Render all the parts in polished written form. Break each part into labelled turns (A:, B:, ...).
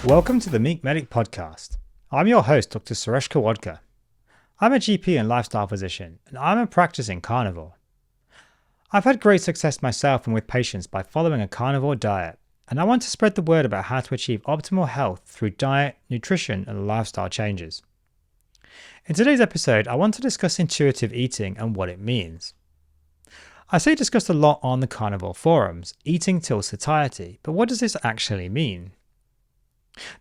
A: Welcome to the Meek Medic podcast. I'm your host, Dr Suresh Khirwadkar. I'm a GP and lifestyle physician, and I'm a practicing carnivore. I've had great success myself and with patients by following a carnivore diet, and I want to spread the word about how to achieve optimal health through diet, nutrition, and lifestyle changes. In today's episode, I want to discuss intuitive eating and what it means. I see it discussed a lot on the carnivore forums, eating till satiety, but what does this actually mean?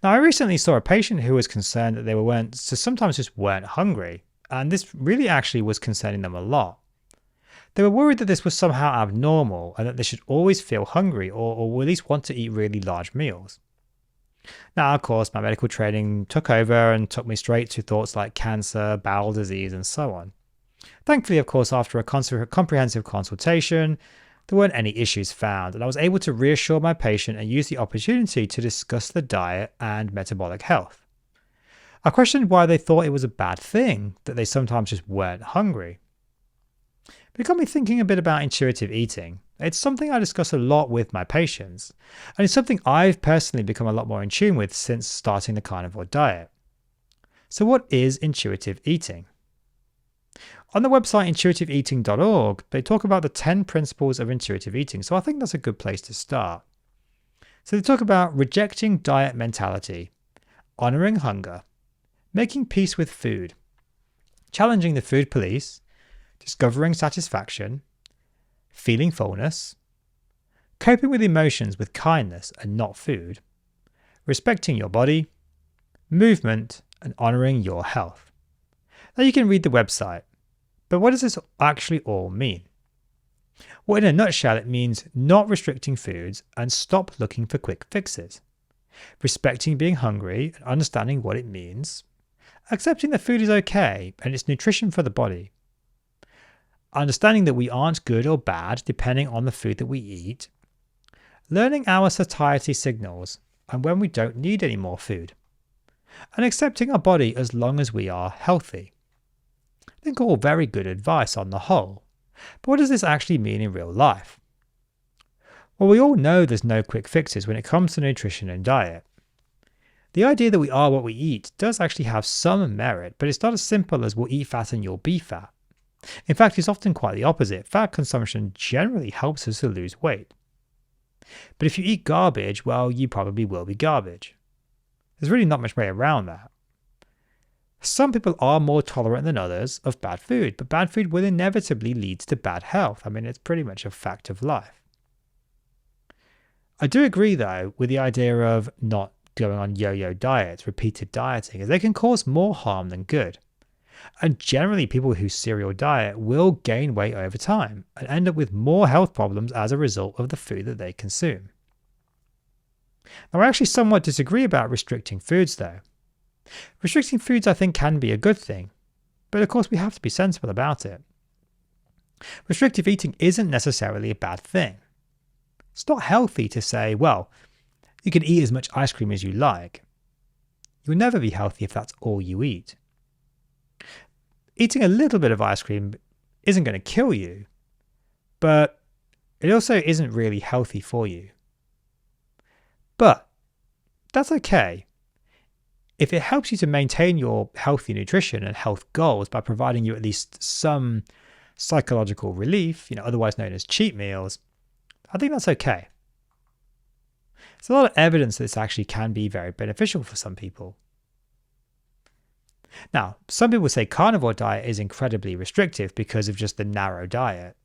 A: Now, I recently saw a patient who was concerned that they sometimes just weren't hungry, and this really actually was concerning them a lot. They were worried that this was somehow abnormal and that they should always feel hungry or at least want to eat really large meals. Now, of course, my medical training took over and took me straight to thoughts like cancer, bowel disease, and so on. Thankfully, of course, after a comprehensive consultation, there weren't any issues found, and I was able to reassure my patient and use the opportunity to discuss the diet and metabolic health. I questioned why they thought it was a bad thing that they sometimes just weren't hungry. But it got me thinking a bit about intuitive eating. It's something I discuss a lot with my patients, and it's something I've personally become a lot more in tune with since starting the carnivore diet. So what is intuitive eating? On the website intuitiveeating.org, they talk about the 10 principles of intuitive eating, so I think that's a good place to start. So they talk about rejecting diet mentality, honoring hunger, making peace with food, challenging the food police, discovering satisfaction, feeling fullness, coping with emotions with kindness and not food, respecting your body, movement, and honoring your health. Now you can read the website. But what does this actually all mean? Well, in a nutshell, it means not restricting foods and stop looking for quick fixes. Respecting being hungry and understanding what it means. Accepting that food is okay and it's nutrition for the body. Understanding that we aren't good or bad depending on the food that we eat. Learning our satiety signals and when we don't need any more food. And accepting our body as long as we are healthy. I think all very good advice on the whole, but what does this actually mean in real life? Well, we all know there's no quick fixes when it comes to nutrition and diet. The idea that we are what we eat does actually have some merit, but it's not as simple as we'll eat fat and you'll be fat. In fact, it's often quite the opposite. Fat consumption generally helps us to lose weight. But if you eat garbage, well, you probably will be garbage. There's really not much way around that. Some people are more tolerant than others of bad food, but bad food will inevitably lead to bad health. I mean, it's pretty much a fact of life. I do agree, though, with the idea of not going on yo-yo diets, repeated dieting, as they can cause more harm than good. And generally, people who serial diet will gain weight over time and end up with more health problems as a result of the food that they consume. Now, I actually somewhat disagree about restricting foods, though. Restricting foods, I think, can be a good thing, but of course we have to be sensible about it. Restrictive eating isn't necessarily a bad thing. It's not healthy to say, well, you can eat as much ice cream as you like. You'll never be healthy if that's all you eat. Eating a little bit of ice cream isn't going to kill you, but it also isn't really healthy for you. But that's okay. If it helps you to maintain your healthy nutrition and health goals by providing you at least some psychological relief, otherwise known as cheat meals, I think that's okay. There's a lot of evidence that this actually can be very beneficial for some people. Now, some people say carnivore diet is incredibly restrictive because of just the narrow diet.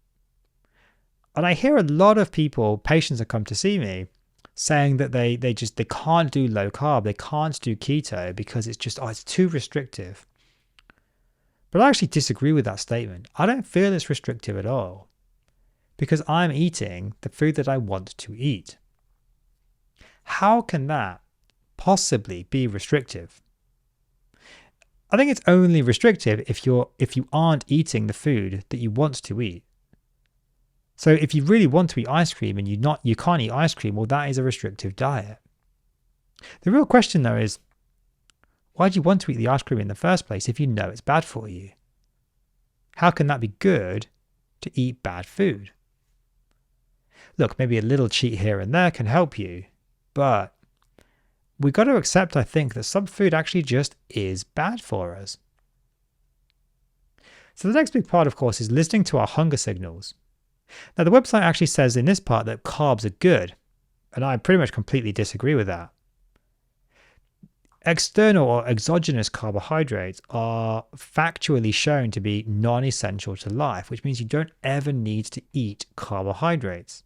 A: And I hear a lot of patients that come to see me, saying that they can't do low carb, they can't do keto because it's too restrictive. But I actually disagree with that statement. I don't feel it's restrictive at all because I'm eating the food that I want to eat. How can that possibly be restrictive? I think it's only restrictive if you aren't eating the food that you want to eat. So if you really want to eat ice cream and you can't eat ice cream, well, that is a restrictive diet. The real question, though, is why do you want to eat the ice cream in the first place if you know it's bad for you? How can that be good to eat bad food? Look, maybe a little cheat here and there can help you, but we got to accept, I think, that some food actually just is bad for us. So the next big part, of course, is listening to our hunger signals. Now, the website actually says in this part that carbs are good, and I pretty much completely disagree with that. External or exogenous carbohydrates are factually shown to be non-essential to life, which means you don't ever need to eat carbohydrates.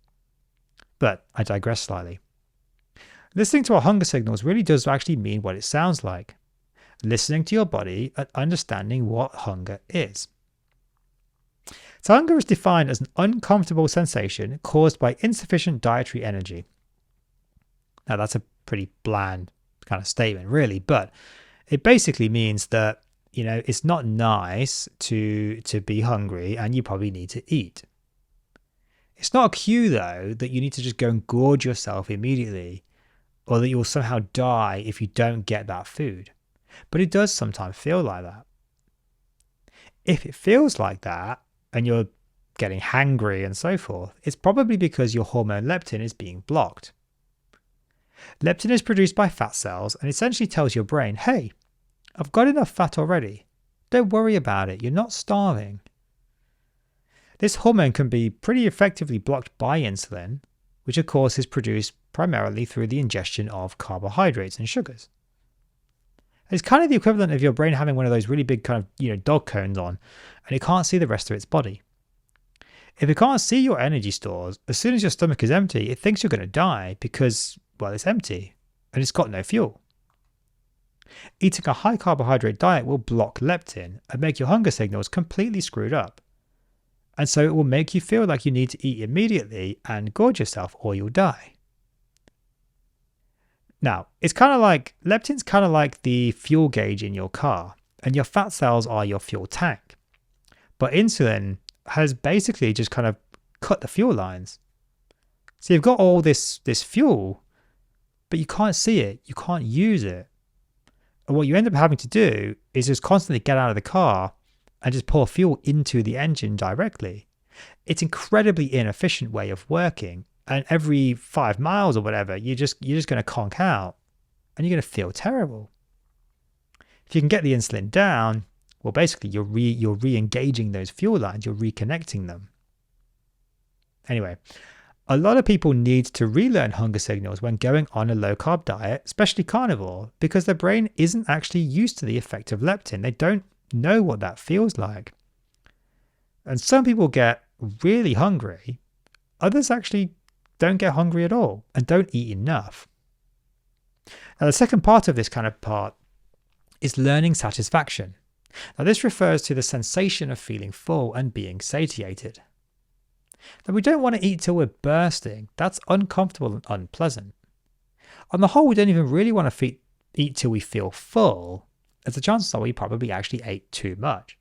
A: But I digress slightly. Listening to our hunger signals really does actually mean what it sounds like. Listening to your body and understanding what hunger is. So hunger is defined as an uncomfortable sensation caused by insufficient dietary energy. Now that's a pretty bland kind of statement, really, but it basically means that, it's not nice to be hungry and you probably need to eat. It's not a cue, though, that you need to just go and gorge yourself immediately, or that you'll somehow die if you don't get that food. But it does sometimes feel like that. If it feels like that, and you're getting hangry and so forth, it's probably because your hormone leptin is being blocked. Leptin is produced by fat cells and essentially tells your brain, hey, I've got enough fat already. Don't worry about it. You're not starving. This hormone can be pretty effectively blocked by insulin, which of course is produced primarily through the ingestion of carbohydrates and sugars. It's kind of the equivalent of your brain having one of those really big kind of, dog cones on, and it can't see the rest of its body. If it can't see your energy stores, as soon as your stomach is empty, it thinks you're going to die because, well, it's empty and it's got no fuel. Eating a high carbohydrate diet will block leptin and make your hunger signals completely screwed up. And so it will make you feel like you need to eat immediately and gorge yourself or you'll die. Now, leptin's kind of like the fuel gauge in your car, and your fat cells are your fuel tank. But insulin has basically just kind of cut the fuel lines. So you've got all this fuel, but you can't see it, you can't use it. And what you end up having to do is just constantly get out of the car and just pour fuel into the engine directly. It's an incredibly inefficient way of working. And every 5 miles or whatever, you're just going to conk out and you're going to feel terrible. If you can get the insulin down, well, basically you're re-engaging those fuel lines, you're reconnecting them. Anyway, a lot of people need to relearn hunger signals when going on a low-carb diet, especially carnivore, because their brain isn't actually used to the effect of leptin. They don't know what that feels like. And some people get really hungry. Others actually don't get hungry at all and don't eat enough. Now, the second part of this kind of part is learning satisfaction. Now, this refers to the sensation of feeling full and being satiated. Now, we don't want to eat till we're bursting. That's uncomfortable and unpleasant. On the whole, we don't even really want to eat till we feel full, as the chances are we probably actually ate too much.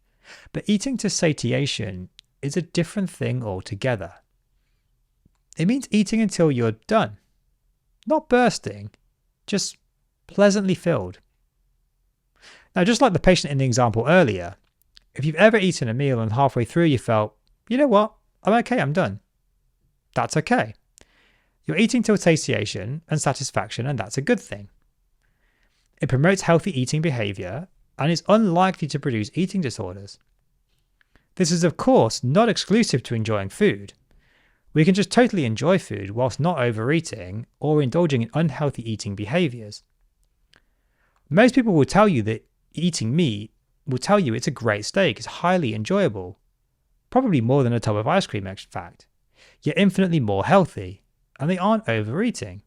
A: But eating to satiation is a different thing altogether. It means eating until you're done. Not bursting, just pleasantly filled. Now, just like the patient in the example earlier, if you've ever eaten a meal and halfway through you felt, you know what, I'm okay, I'm done. That's okay. You're eating till satiation and satisfaction, and that's a good thing. It promotes healthy eating behavior and is unlikely to produce eating disorders. This is, of course, not exclusive to enjoying food. We can just totally enjoy food whilst not overeating or indulging in unhealthy eating behaviors. Most people will tell you that eating meat will tell you it's a great steak, it's highly enjoyable, probably more than a tub of ice cream, in fact, yet infinitely more healthy, and they aren't overeating.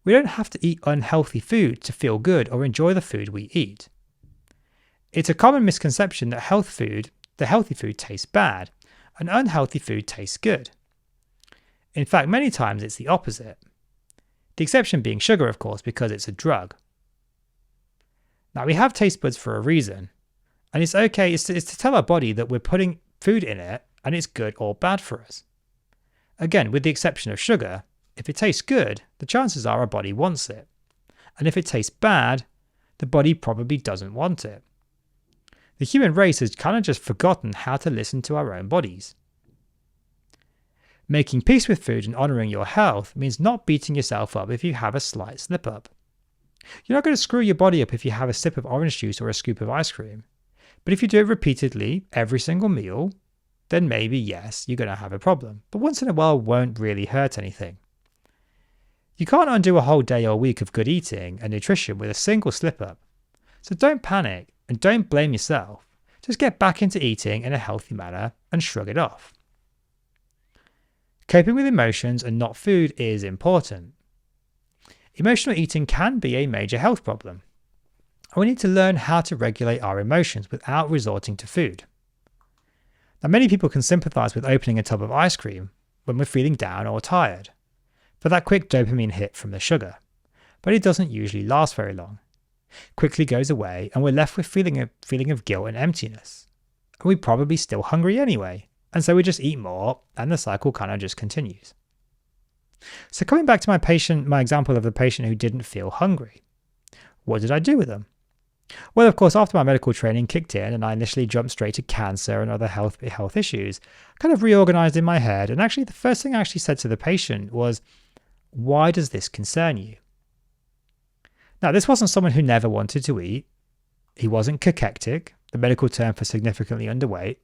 A: We don't have to eat unhealthy food to feel good or enjoy the food we eat. It's a common misconception that the healthy food tastes bad, and unhealthy food tastes good. In fact, many times it's the opposite. The exception being sugar, of course, because it's a drug. Now, we have taste buds for a reason, and it's okay, it's to tell our body that we're putting food in it and it's good or bad for us. Again, with the exception of sugar, if it tastes good, the chances are our body wants it. And if it tastes bad, the body probably doesn't want it. The human race has kind of just forgotten how to listen to our own bodies. Making peace with food and honouring your health means not beating yourself up if you have a slight slip up. You're not going to screw your body up if you have a sip of orange juice or a scoop of ice cream. But if you do it repeatedly, every single meal, then maybe, yes, you're going to have a problem. But once in a while won't really hurt anything. You can't undo a whole day or week of good eating and nutrition with a single slip-up. So don't panic and don't blame yourself. Just get back into eating in a healthy manner and shrug it off. Coping with emotions and not food is important. Emotional eating can be a major health problem. And we need to learn how to regulate our emotions without resorting to food. Now, many people can sympathize with opening a tub of ice cream when we're feeling down or tired, for that quick dopamine hit from the sugar. But it doesn't usually last very long. Quickly goes away and we're left with a feeling of guilt and emptiness. And we're probably still hungry anyway, and so we just eat more and the cycle kind of just continues. So coming back to my example of the patient who didn't feel hungry, what did I do with them? Well, of course, after my medical training kicked in and I initially jumped straight to cancer and other health issues, kind of reorganized in my head. And actually, the first thing I actually said to the patient was, why does this concern you? Now, this wasn't someone who never wanted to eat. He wasn't cachectic, the medical term for significantly underweight.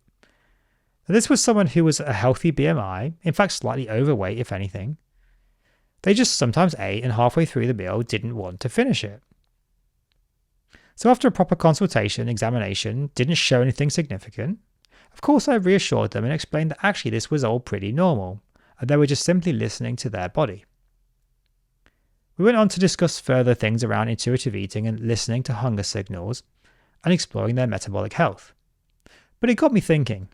A: This was someone who was a healthy BMI, in fact, slightly overweight, if anything. They just sometimes ate and halfway through the meal didn't want to finish it. So after a proper consultation, examination didn't show anything significant. Of course, I reassured them and explained that actually this was all pretty normal, and they were just simply listening to their body. We went on to discuss further things around intuitive eating and listening to hunger signals and exploring their metabolic health. But it got me thinking,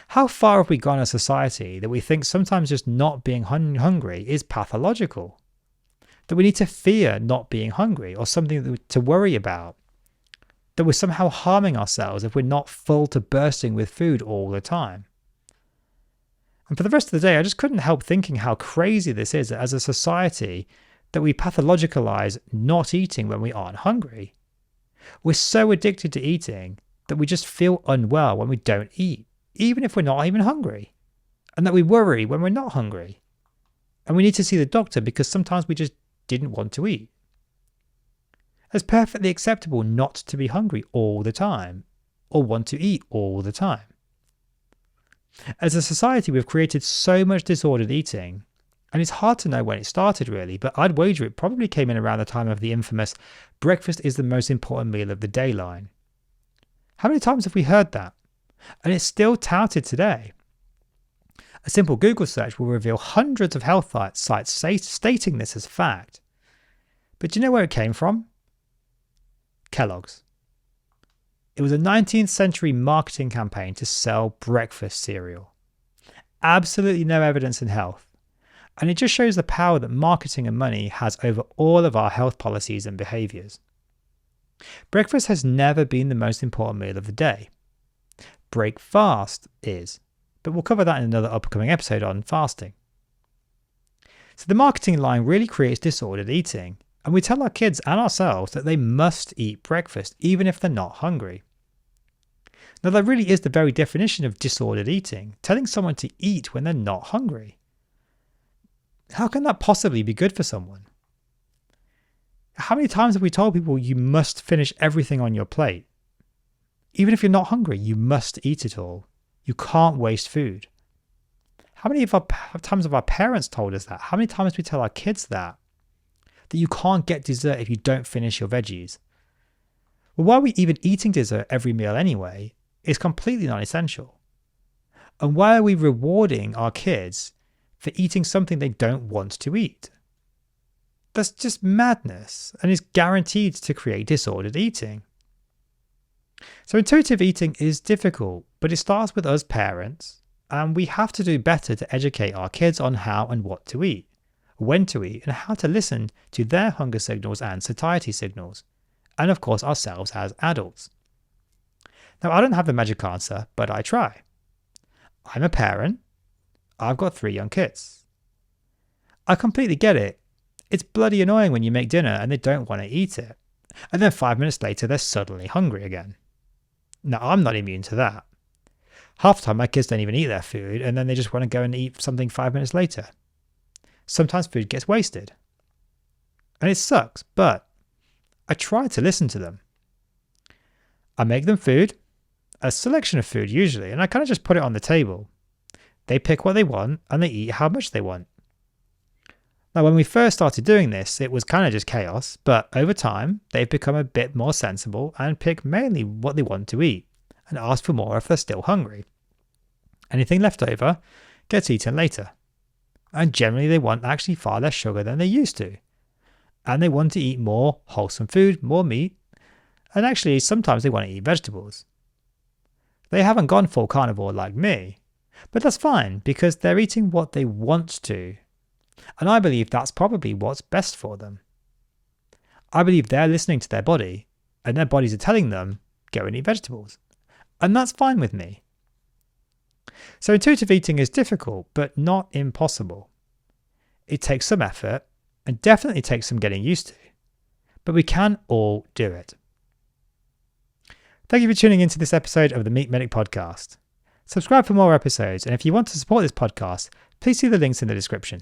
A: how far have we gone as a society that we think sometimes just not being hungry is pathological? That we need to fear not being hungry or something to worry about? That we're somehow harming ourselves if we're not full to bursting with food all the time? And for the rest of the day, I just couldn't help thinking how crazy this is as a society that we pathologicalize not eating when we aren't hungry. We're so addicted to eating that we just feel unwell when we don't eat, even if we're not even hungry, and that we worry when we're not hungry. And we need to see the doctor because sometimes we just didn't want to eat. It's perfectly acceptable not to be hungry all the time, or want to eat all the time. As a society, we've created so much disordered eating, and it's hard to know when it started really, but I'd wager it probably came in around the time of the infamous breakfast is the most important meal of the day line. How many times have we heard that? And it's still touted today. A simple Google search will reveal hundreds of health sites stating this as fact. But do you know where it came from? Kellogg's. It was a 19th century marketing campaign to sell breakfast cereal. Absolutely no evidence in health. And it just shows the power that marketing and money has over all of our health policies and behaviours. Breakfast has never been the most important meal of the day. Break fast is, but we'll cover that in another upcoming episode on fasting. So the marketing line really creates disordered eating, and we tell our kids and ourselves that they must eat breakfast even if they're not hungry. Now that really is the very definition of disordered eating, telling someone to eat when they're not hungry. How can that possibly be good for someone? How many times have we told people you must finish everything on your plate? Even if you're not hungry, you must eat it all. You can't waste food. How many times have our parents told us that? How many times do we tell our kids that? That you can't get dessert if you don't finish your veggies. Well, why are we even eating dessert every meal anyway? It's completely non-essential. And why are we rewarding our kids for eating something they don't want to eat? That's just madness and is guaranteed to create disordered eating. So intuitive eating is difficult, but it starts with us parents, and we have to do better to educate our kids on how and what to eat, when to eat, and how to listen to their hunger signals and satiety signals, and of course ourselves as adults. Now, I don't have the magic answer, but I try. I'm a parent. I've got 3 young kids. I completely get it. It's bloody annoying when you make dinner and they don't want to eat it, and then 5 minutes later they're suddenly hungry again. Now, I'm not immune to that. Half the time my kids don't even eat their food, and then they just want to go and eat something 5 minutes later. Sometimes food gets wasted. And it sucks, but I try to listen to them. I make them food, a selection of food usually, and I kind of just put it on the table. They pick what they want and they eat how much they want. Now, when we first started doing this, it was kind of just chaos, but over time, they've become a bit more sensible and pick mainly what they want to eat and ask for more if they're still hungry. Anything left over gets eaten later. And generally, they want actually far less sugar than they used to. And they want to eat more wholesome food, more meat, and actually sometimes they want to eat vegetables. They haven't gone full carnivore like me, but that's fine because they're eating what they want to. And I believe that's probably what's best for them. I believe they're listening to their body and their bodies are telling them, go and eat vegetables. And that's fine with me. So intuitive eating is difficult, but not impossible. It takes some effort and definitely takes some getting used to, but we can all do it. Thank you for tuning into this episode of the Meat Medic podcast. Subscribe for more episodes, and if you want to support this podcast, please see the links in the description.